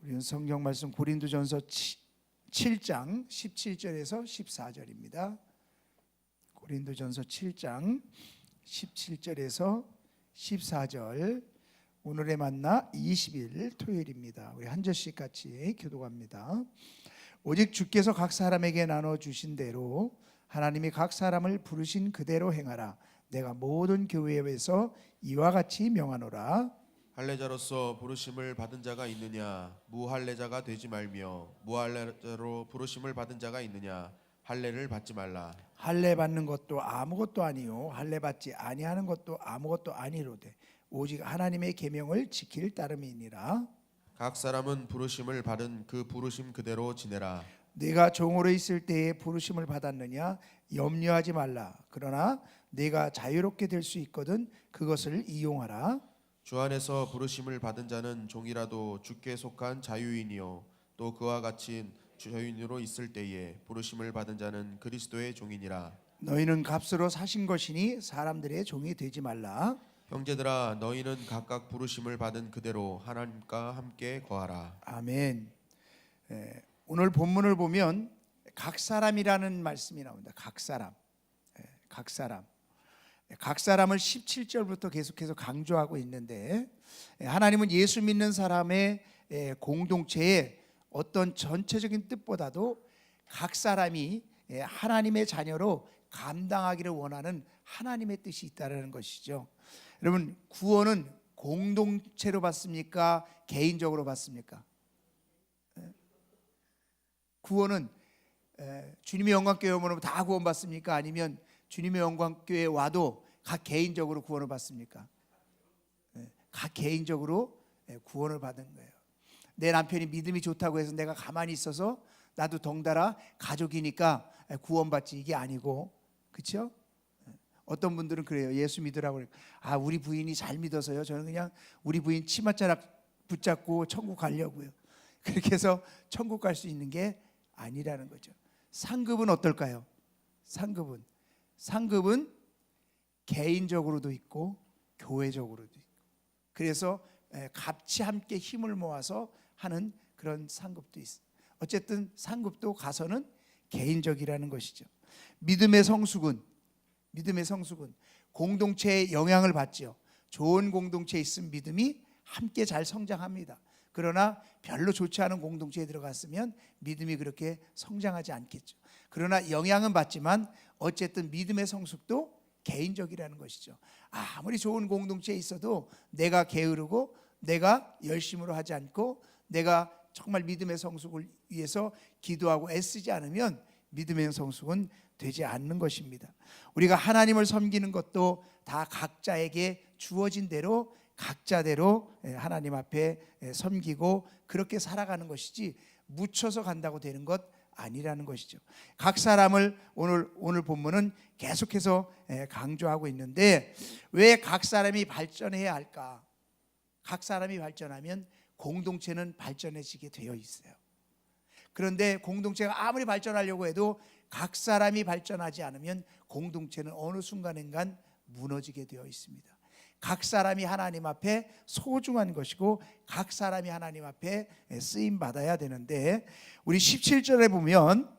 우리는 성경 말씀 고린도전서 7장 17절에서 14절입니다. 고린도전서 7장 17절에서 14절. 오늘의 만나 20일 토요일입니다. 우리 한 절씩 같이 교독합니다. 오직 주께서 각 사람에게 나눠 주신 대로 하나님이 각 사람을 부르신 그대로 행하라. 내가 모든 교회에서 이와 같이 명하노라. 할례자로서 부르심을 받은 자가 있느냐? 무할례자가 되지 말며 무할례자로 부르심을 받은 자가 있느냐? 할례를 받지 말라. 할례 받는 것도 아무것도 아니요 할례 받지 아니하는 것도 아무것도 아니로되 오직 하나님의 계명을 지킬 따름이니라. 각 사람은 부르심을 받은 그 부르심 그대로 지내라. 네가 종으로 있을 때에 부르심을 받았느냐? 염려하지 말라. 그러나 네가 자유롭게 될 수 있거든 그것을 이용하라. 주 안에서 부르심을 받은 자는 종이라도 주께 속한 자유인이요 또 그와 같이 자유인으로 있을 때에 부르심을 받은 자는 그리스도의 종이니라. 너희는 값으로 사신 것이니 사람들의 종이 되지 말라. 형제들아, 너희는 각각 부르심을 받은 그대로 하나님과 함께 거하라. 아멘. 오늘 본문을 보면 각 사람이라는 말씀이 나옵니다. 각 사람. 각 사람. 각 사람을 17절부터 계속해서 강조하고 있는데, 하나님은 예수 믿는 사람의 공동체의 어떤 전체적인 뜻보다도 각 사람이 하나님의 자녀로 감당하기를 원하는 하나님의 뜻이 있다는 것이죠. 여러분, 구원은 공동체로 받습니까? 개인적으로 받습니까? 구원은 주님의 영광교회 오면 다 구원받습니까? 아니면 주님의 영광교회에 와도 각 개인적으로 구원을 받습니까? 각 개인적으로 구원을 받은 거예요. 내 남편이 믿음이 좋다고 해서 내가 가만히 있어서 나도 덩달아 가족이니까 구원받지, 이게 아니고, 그렇죠? 어떤 분들은 그래요. 예수 믿으라고 그래요. 아, 우리 부인이 잘 믿어서요. 저는 그냥 우리 부인 치맛자락 붙잡고 천국 가려고요. 그렇게 해서 천국 갈 수 있는 게 아니라는 거죠. 상급은 어떨까요? 상급은 개인적으로도 있고 교회적으로도 있고, 그래서 같이 함께 힘을 모아서 하는 그런 상급도 있어요. 어쨌든 상급도 가서는 개인적이라는 것이죠. 믿음의 성숙은 공동체의 영향을 받죠. 좋은 공동체에 있으면 믿음이 함께 잘 성장합니다. 그러나 별로 좋지 않은 공동체에 들어갔으면 믿음이 그렇게 성장하지 않겠죠. 그러나 영향은 받지만 어쨌든 믿음의 성숙도 개인적이라는 것이죠. 아무리 좋은 공동체에 있어도 내가 게으르고 내가 열심으로 하지 않고 내가 정말 믿음의 성숙을 위해서 기도하고 애쓰지 않으면 믿음의 성숙은 되지 않는 것입니다. 우리가 하나님을 섬기는 것도 다 각자에게 주어진 대로 각자대로 하나님 앞에 섬기고 그렇게 살아가는 것이지 묻혀서 간다고 되는 것 아니라는 것이죠. 각 사람을 오늘 본문은 계속해서 강조하고 있는데, 왜 각 사람이 발전해야 할까? 각 사람이 발전하면 공동체는 발전해지게 되어 있어요. 그런데 공동체가 아무리 발전하려고 해도 각 사람이 발전하지 않으면 공동체는 어느 순간인간 무너지게 되어 있습니다. 각 사람이 하나님 앞에 소중한 것이고 각 사람이 하나님 앞에 쓰임 받아야 되는데, 우리 17절에 보면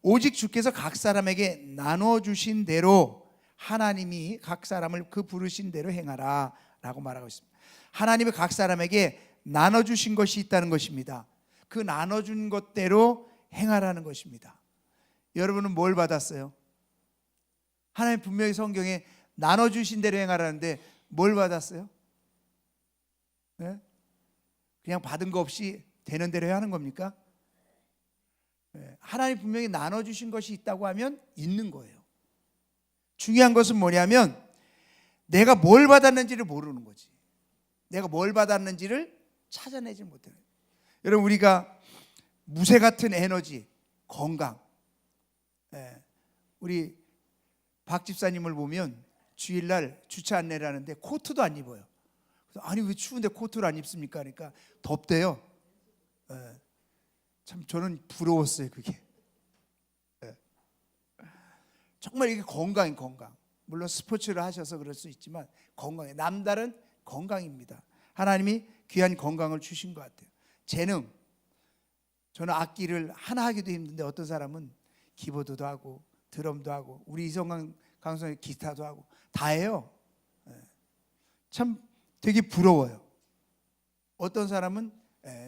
오직 주께서 각 사람에게 나눠주신 대로 하나님이 각 사람을 그 부르신 대로 행하라 라고 말하고 있습니다. 하나님이 각 사람에게 나눠주신 것이 있다는 것입니다. 그 나눠준 것대로 행하라는 것입니다. 여러분은 뭘 받았어요? 하나님 분명히 성경에 나눠주신 대로 행하라는데 뭘 받았어요? 네? 그냥 받은 거 없이 되는 대로 하는 겁니까? 네. 하나님 분명히 나눠주신 것이 있다고 하면 있는 거예요. 중요한 것은 뭐냐면 내가 뭘 받았는지를 모르는 거지. 내가 뭘 받았는지를 찾아내지 못해요. 여러분, 우리가 무쇠 같은 에너지, 건강, 우리 박 집사님을 보면 주일날 주차 안내를 하는데 코트도 안 입어요. 그래서 아니 왜 추운데 코트를 안 입습니까? 그러니까 덥대요. 참 저는 부러웠어요. 그게 정말 이게 건강. 물론 스포츠를 하셔서 그럴 수 있지만 건강에 남다른 건강입니다. 하나님이 귀한 건강을 주신 것 같아요. 재능. 저는 악기를 하나 하기도 힘든데 어떤 사람은 키보드도 하고 드럼도 하고 우리 이성광 강사님 기타도 하고 다 해요. 참 되게 부러워요. 어떤 사람은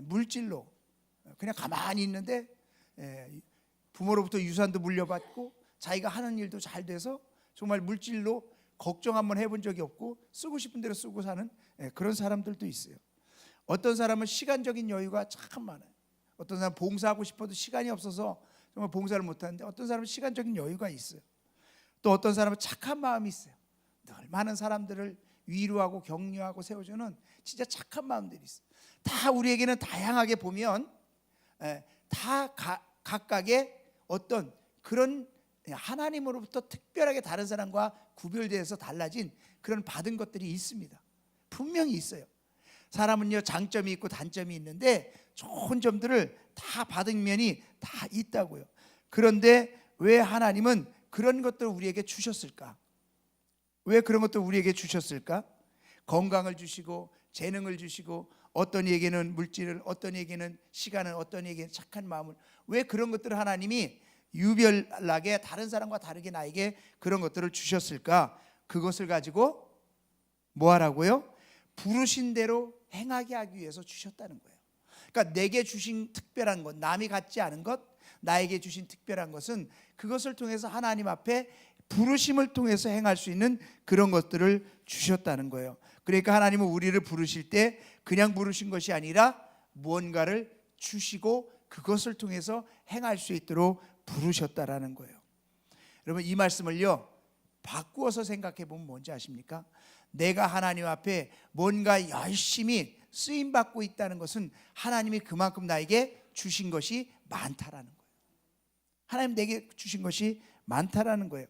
물질로 그냥 가만히 있는데 부모로부터 유산도 물려받고 자기가 하는 일도 잘 돼서 정말 물질로 걱정 한번 해본 적이 없고 쓰고 싶은 대로 쓰고 사는 그런 사람들도 있어요. 어떤 사람은 시간적인 여유가 참 많아요. 어떤 사람은 봉사하고 싶어도 시간이 없어서 정말 봉사를 못하는데 어떤 사람은 시간적인 여유가 있어요. 또 어떤 사람은 착한 마음이 있어요. 늘 많은 사람들을 위로하고 격려하고 세워주는 진짜 착한 마음들이 있어요. 다 우리에게는 다양하게 보면 다 각각의 어떤 그런 하나님으로부터 특별하게 다른 사람과 구별되어서 달라진 그런 받은 것들이 있습니다. 분명히 있어요. 사람은요 장점이 있고 단점이 있는데 좋은 점들을 다 받은 면이 다 있다고요. 그런데 왜 하나님은 그런 것들을 우리에게 주셨을까? 왜 그런 것들을 우리에게 주셨을까? 건강을 주시고 재능을 주시고 어떤 이에게는 물질을, 어떤 이에게는 시간을, 어떤 이에게는 착한 마음을, 왜 그런 것들을 하나님이 유별나게 다른 사람과 다르게 나에게 그런 것들을 주셨을까? 그것을 가지고 뭐 하라고요? 부르신 대로 행하게 하기 위해서 주셨다는 거예요. 그러니까 내게 주신 특별한 것, 남이 갖지 않은 것, 나에게 주신 특별한 것은 그것을 통해서 하나님 앞에 부르심을 통해서 행할 수 있는 그런 것들을 주셨다는 거예요. 그러니까 하나님은 우리를 부르실 때 그냥 부르신 것이 아니라 무언가를 주시고 그것을 통해서 행할 수 있도록 부르셨다라는 거예요. 여러분 이 말씀을요 바꾸어서 생각해 보면 뭔지 아십니까? 내가 하나님 앞에 뭔가 열심히 쓰임 받고 있다는 것은 하나님이 그만큼 나에게 주신 것이 많다라는 거예요. 하나님 내게 주신 것이 많다라는 거예요.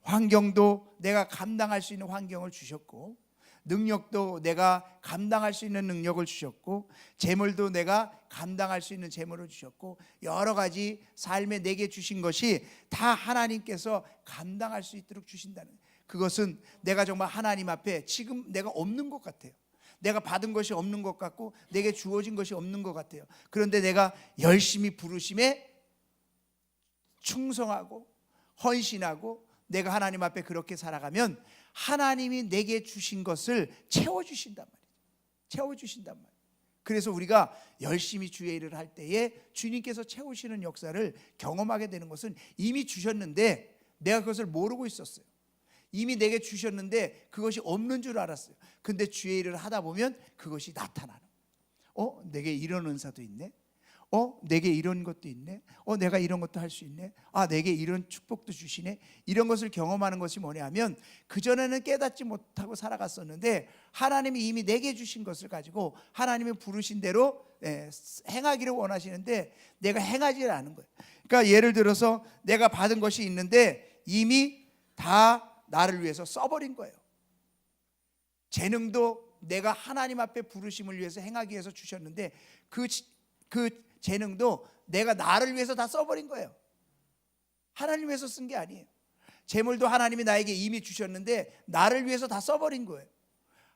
환경도 내가 감당할 수 있는 환경을 주셨고, 능력도 내가 감당할 수 있는 능력을 주셨고, 재물도 내가 감당할 수 있는 재물을 주셨고, 여러 가지 삶에 내게 주신 것이 다 하나님께서 감당할 수 있도록 주신다는 거예요. 그것은 내가 정말 하나님 앞에 지금 내가 없는 것 같아요. 내가 받은 것이 없는 것 같고 내게 주어진 것이 없는 것 같아요. 그런데 내가 열심히 부르심에 충성하고 헌신하고 내가 하나님 앞에 그렇게 살아가면 하나님이 내게 주신 것을 채워주신단 말이에요. 채워주신단 말이에요. 그래서 우리가 열심히 주의 일을 할 때에 주님께서 채우시는 역사를 경험하게 되는 것은 이미 주셨는데 내가 그것을 모르고 있었어요. 이미 내게 주셨는데 그것이 없는 줄 알았어요. 근데 주의 일을 하다 보면 그것이 나타나는 거예요. 내게 이런 은사도 있네. 내게 이런 것도 있네. 내가 이런 것도 할 수 있네. 내게 이런 축복도 주시네. 이런 것을 경험하는 것이 뭐냐면 그전에는 깨닫지 못하고 살아갔었는데 하나님이 이미 내게 주신 것을 가지고 하나님이 부르신 대로 행하기를 원하시는데 내가 행하지 않은 거예요. 그러니까 예를 들어서 내가 받은 것이 있는데 이미 다 나를 위해서 써버린 거예요. 재능도 내가 하나님 앞에 부르심을 위해서 행하기 위해서 주셨는데 그 재능도 내가 나를 위해서 다 써버린 거예요. 하나님 위해서 쓴 게 아니에요. 재물도 하나님이 나에게 이미 주셨는데 나를 위해서 다 써버린 거예요.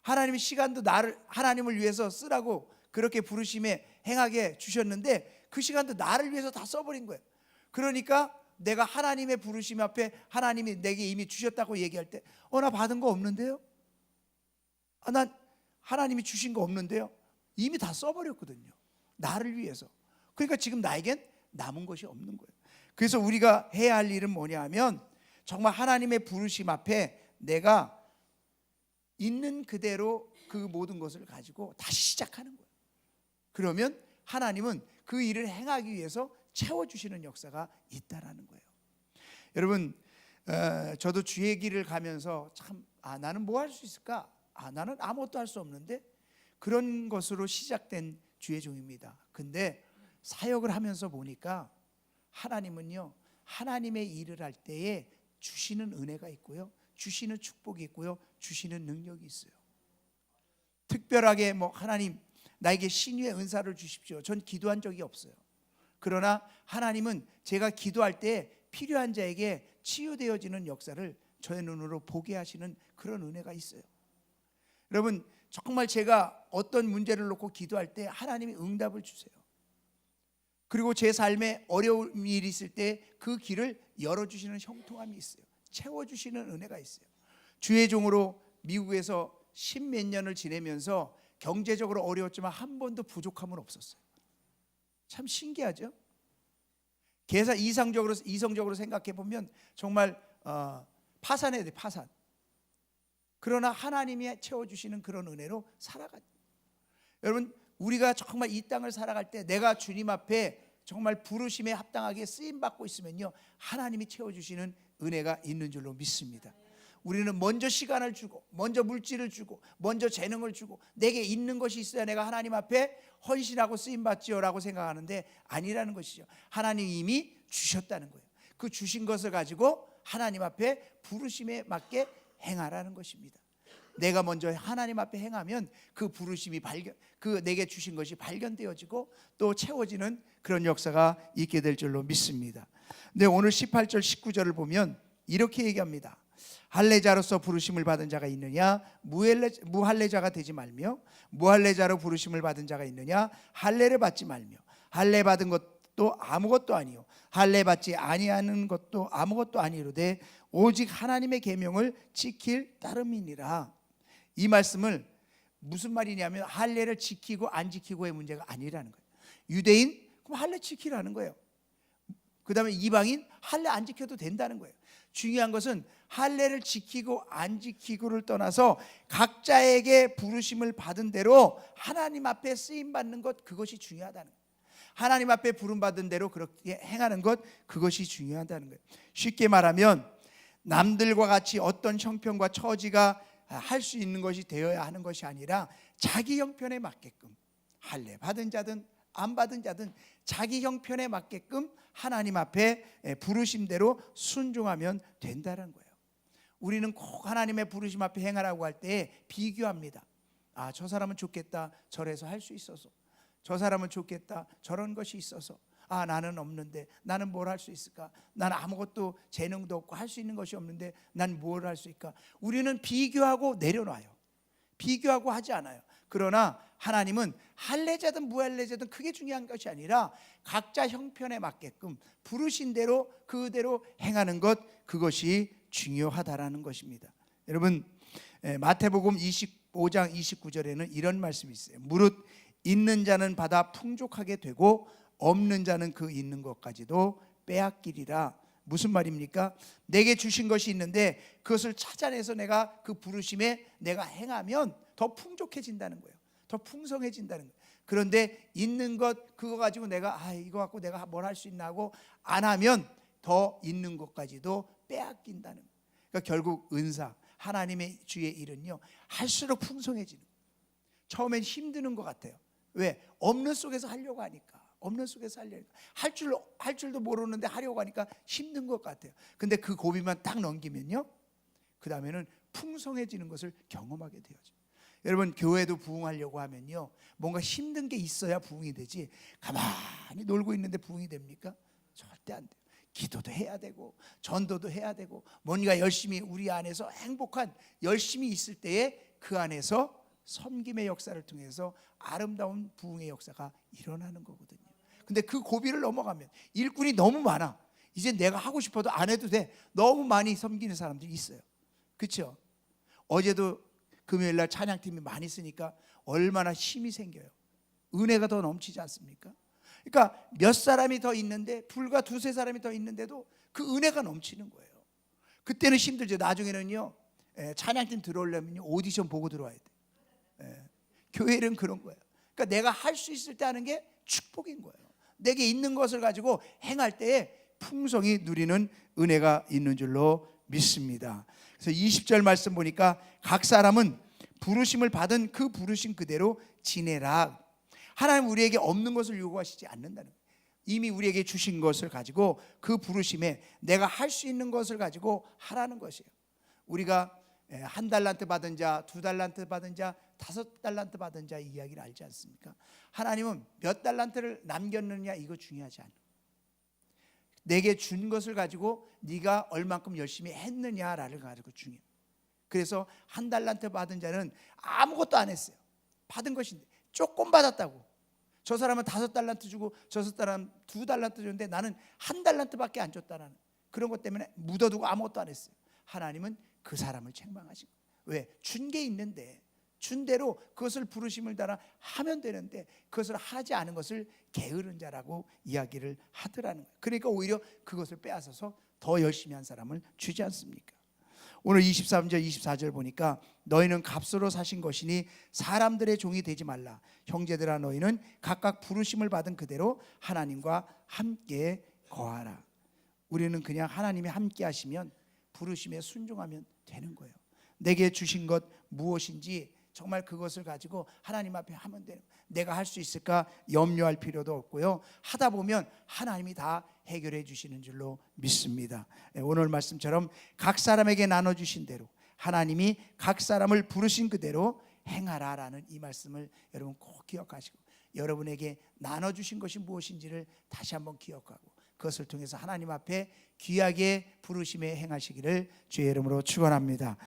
하나님이 시간도 하나님을 위해서 쓰라고 그렇게 부르심에 행하게 주셨는데 그 시간도 나를 위해서 다 써버린 거예요. 그러니까 내가 하나님의 부르심 앞에 하나님이 내게 이미 주셨다고 얘기할 때 나 받은 거 없는데요? 난 하나님이 주신 거 없는데요? 이미 다 써버렸거든요. 나를 위해서. 그러니까 지금 나에겐 남은 것이 없는 거예요. 그래서 우리가 해야 할 일은 뭐냐 하면 정말 하나님의 부르심 앞에 내가 있는 그대로 그 모든 것을 가지고 다시 시작하는 거예요. 그러면 하나님은 그 일을 행하기 위해서 채워주시는 역사가 있다라는 거예요. 여러분 저도 주의 길을 가면서 참 나는 뭐 할 수 있을까? 나는 아무것도 할 수 없는데 그런 것으로 시작된 주의 종입니다. 근데 사역을 하면서 보니까 하나님은요 하나님의 일을 할 때에 주시는 은혜가 있고요 주시는 축복이 있고요 주시는 능력이 있어요. 특별하게 하나님 나에게 신유의 은사를 주십시오. 전 기도한 적이 없어요. 그러나 하나님은 제가 기도할 때 필요한 자에게 치유되어지는 역사를 저의 눈으로 보게 하시는 그런 은혜가 있어요. 여러분 정말 제가 어떤 문제를 놓고 기도할 때 하나님이 응답을 주세요. 그리고 제 삶에 어려운 일이 있을 때 그 길을 열어주시는 형통함이 있어요. 채워주시는 은혜가 있어요. 주의 종으로 미국에서 10몇 년을 지내면서 경제적으로 어려웠지만 한 번도 부족함은 없었어요. 참 신기하죠? 이성적으로 생각해 보면 정말 파산해야 돼, 파산. 그러나 하나님이 채워주시는 그런 은혜로 살아가요. 여러분, 우리가 정말 이 땅을 살아갈 때 내가 주님 앞에 정말 부르심에 합당하게 쓰임 받고 있으면요, 하나님이 채워주시는 은혜가 있는 줄로 믿습니다. 우리는 먼저 시간을 주고, 먼저 물질을 주고, 먼저 재능을 주고, 내게 있는 것이 있어야 내가 하나님 앞에 헌신하고 쓰임 받지요라고 생각하는데 아니라는 것이죠. 하나님이 이미 주셨다는 거예요. 그 주신 것을 가지고 하나님 앞에 부르심에 맞게 행하라는 것입니다. 내가 먼저 하나님 앞에 행하면 그 부르심이 그 내게 주신 것이 발견되어지고 또 채워지는 그런 역사가 있게 될 줄로 믿습니다. 근데 오늘 18절 19절을 보면 이렇게 얘기합니다. 할례자로서 부르심을 받은 자가 있느냐? 무할례자가 되지 말며, 무할례자로 부르심을 받은 자가 있느냐? 할례를 받지 말며, 할례 받은 것도 아무것도 아니요, 할례 받지 아니하는 것도 아무것도 아니로되 오직 하나님의 계명을 지킬 따름이니라. 이 말씀을 무슨 말이냐면 할례를 지키고 안 지키고의 문제가 아니라는 거예요. 유대인 그럼 할례 지키라는 거예요. 그 다음에 이방인 할례 안 지켜도 된다는 거예요. 중요한 것은 할례를 지키고 안 지키고를 떠나서 각자에게 부르심을 받은 대로 하나님 앞에 쓰임 받는 것, 그것이 중요하다는 거예요. 하나님 앞에 부름 받은 대로 그렇게 행하는 것, 그것이 중요하다는 거예요. 쉽게 말하면 남들과 같이 어떤 형편과 처지가 할 수 있는 것이 되어야 하는 것이 아니라 자기 형편에 맞게끔, 할례 받은 자든 안 받은 자든 자기 형편에 맞게끔 하나님 앞에 부르심대로 순종하면 된다는 거예요. 우리는 꼭 하나님의 부르심 앞에 행하라고 할 때 비교합니다. 아, 저 사람은 좋겠다, 저래서 할 수 있어서. 저 사람은 좋겠다, 저런 것이 있어서. 아, 나는 없는데 나는 뭘 할 수 있을까? 나는 아무것도 재능도 없고 할 수 있는 것이 없는데 난 뭘 할 수 있을까? 우리는 비교하고 내려놔요. 비교하고 하지 않아요. 그러나 하나님은 할례자든 무할례자든 그게 중요한 것이 아니라 각자 형편에 맞게끔 부르신 대로 그대로 행하는 것, 그것이 중요하다라는 것입니다. 여러분, 마태복음 25장 29절에는 이런 말씀이 있어요. 무릇 있는 자는 받아 풍족하게 되고 없는 자는 그 있는 것까지도 빼앗기리라. 무슨 말입니까? 내게 주신 것이 있는데 그것을 찾아내서 내가 그 부르심에 내가 행하면 더 풍족해진다는 거예요. 더 풍성해진다는 거예요. 그런데 있는 것 그거 가지고 내가 이거 갖고 내가 뭘 할 수 있나 하고 안 하면 더 있는 것까지도 빼앗긴다는 거예요. 그러니까 결국 은사, 하나님의 주의 일은요, 할수록 풍성해지는 거예요. 처음엔 힘드는 것 같아요. 왜? 없는 속에서 하려고 하니까. 없는 속에서 하려니까. 할 줄도 모르는데 하려고 하니까 힘든 것 같아요. 근데 그 고비만 딱 넘기면요, 그 다음에는 풍성해지는 것을 경험하게 되어져. 여러분, 교회도 부흥하려고 하면요, 뭔가 힘든 게 있어야 부흥이 되지, 가만히 놀고 있는데 부흥이 됩니까? 절대 안 돼요. 기도도 해야 되고 전도도 해야 되고 뭔가 열심히 우리 안에서 행복한 열심히 있을 때에 그 안에서 섬김의 역사를 통해서 아름다운 부흥의 역사가 일어나는 거거든요. 근데 그 고비를 넘어가면 일꾼이 너무 많아. 이제 내가 하고 싶어도 안 해도 돼. 너무 많이 섬기는 사람들이 있어요. 그렇죠? 어제도 금요일날 찬양팀이 많이 쓰니까 얼마나 힘이 생겨요. 은혜가 더 넘치지 않습니까? 그러니까 몇 사람이 더 있는데, 불과 두세 사람이 더 있는데도 그 은혜가 넘치는 거예요. 그때는 힘들죠. 나중에는요, 찬양팀 들어오려면 오디션 보고 들어와야 돼. 교회는 그런 거예요. 그러니까 내가 할 수 있을 때 하는 게 축복인 거예요. 내게 있는 것을 가지고 행할 때에 풍성히 누리는 은혜가 있는 줄로 믿습니다. 그래서 20절 말씀 보니까 각 사람은 부르심을 받은 그 부르심 그대로 지내라. 하나님 우리에게 없는 것을 요구하시지 않는다는 거예요. 이미 우리에게 주신 것을 가지고 그 부르심에 내가 할 수 있는 것을 가지고 하라는 것이에요. 우리가 1달란트 받은 자, 2달란트 받은 자, 5달란트 받은 자 이야기를 알지 않습니까? 하나님은 몇 달란트를 남겼느냐 이거 중요하지 않아요. 내게 준 것을 가지고 네가 얼만큼 열심히 했느냐를 가지고 중요해요. 그래서 한 달란트 받은 자는 아무것도 안 했어요. 받은 것인데 조금 받았다고. 저 사람은 5달란트 주고 저 사람 2달란트 줬는데 나는 한 달란트밖에 안 줬다라는 그런 것 때문에 묻어두고 아무것도 안 했어요. 하나님은 그 사람을 책망하신 거예요. 왜? 준 게 있는데 준 대로 그것을 부르심을 따라 하면 되는데 그것을 하지 않은 것을 게으른 자라고 이야기를 하더라는 거예요. 그러니까 오히려 그것을 빼앗아서 더 열심히 한 사람을 주지 않습니까? 오늘 23절 24절 보니까 너희는 값으로 사신 것이니 사람들의 종이 되지 말라. 형제들아 너희는 각각 부르심을 받은 그대로 하나님과 함께 거하라. 우리는 그냥 하나님이 함께 하시면 부르심에 순종하면 되는 거예요. 내게 주신 것 무엇인지 정말 그것을 가지고 하나님 앞에 하면 돼요. 내가 할 수 있을까 염려할 필요도 없고요. 하다 보면 하나님이 다 해결해 주시는 줄로 믿습니다. 오늘 말씀처럼 각 사람에게 나눠주신 대로 하나님이 각 사람을 부르신 그대로 행하라라는 이 말씀을 여러분 꼭 기억하시고 여러분에게 나눠주신 것이 무엇인지를 다시 한번 기억하고 그것을 통해서 하나님 앞에 귀하게 부르심에 행하시기를 주의 이름으로 축원합니다.